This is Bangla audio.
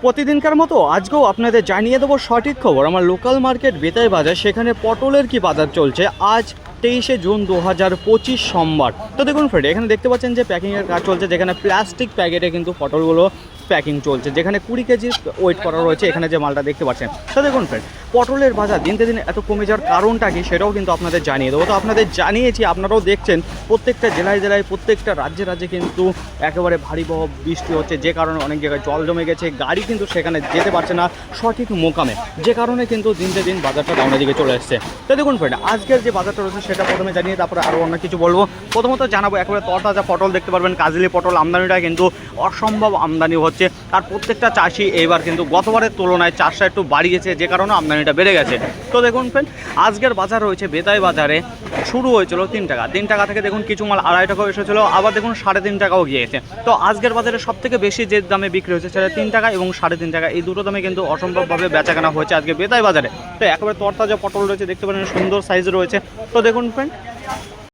প্রতিদিনকার মতো আজকেও আপনাদের জানিয়ে দেবো সঠিক খবর। আমার লোকাল মার্কেট বেতাই বাজার, সেখানে পটলের কি বাজার চলছে আজ 23শে জুন 2025 সোমবার। তো দেখুন ফ্রেন্ড, এখানে দেখতে পাচ্ছেন যে প্যাকিংয়ের কাজ চলছে, যেখানে প্লাস্টিক প্যাকেটে কিন্তু পটলগুলো প্যাকিং চলছে, যেখানে 20 কেজি ওয়েট করা রয়েছে এখানে যে মালটা দেখতে পাচ্ছেন। তো দেখুন ফ্রেন্ড, পটলের বাজার দিনকে দিন এত কমে যাওয়ার কারণটা কি সেটাও কিন্তু আপনাদের জানিয়ে দেবো। তো আপনাদের জানিয়েছি, আপনারাও দেখছেন প্রত্যেকটা জেলায় জেলায় প্রত্যেকটা রাজ্যে রাজ্যে কিন্তু একেবারে ভারী বহ বৃষ্টি হচ্ছে, যে কারণে অনেক জায়গায় জল জমে গেছে, গাড়ি কিন্তু সেখানে যেতে পারছে না সঠিক মোকামে, যে কারণে কিন্তু দিনকে দিন বাজারটা ডাউনের দিকে চলে এসছে। তো দেখুন ফ্রেন্ড, আজকের যে বাজারটা রয়েছে সেটা প্রথমে জানিয়ে তারপরে আরও অনেক কিছু বলবো। প্রথমত জানাবো একেবারে তরতাজা পটল দেখতে পারবেন, কাজলি পটল আমদানিটা কিন্তু অসম্ভব আমদানি হচ্ছে। আর প্রত্যেকটা চাষি এইবার কিন্তু গতবারের তুলনায় চাষটা একটু বাড়িয়েছে, যে কারণে আমদানিটা বেড়ে গেছে। তো দেখুন ফ্রেন্ড, আজকের বাজার রয়েছে বেতাই বাজারে শুরু হয়েছিল 3 টাকা, 3 টাকা থেকে দেখুন কিছু মাল 2.5 টাকাও এসেছিলো, আবার দেখুন 3.5 টাকাও গিয়েছে। তো আজকের বাজারে সব থেকে বেশি যে দামে বিক্রি হয়েছে সেটা 3 টাকা এবং 3.5 টাকা, এই দুটো দামে কিন্তু অসম্ভবভাবে বেচাকেনা হয়েছে আজকে বেতাই বাজারে। তো একেবারে তরতাজা পটল রয়েছে দেখতে পারেন, সুন্দর সাইজ রয়েছে। তো দেখুন ফ্রেন্ড,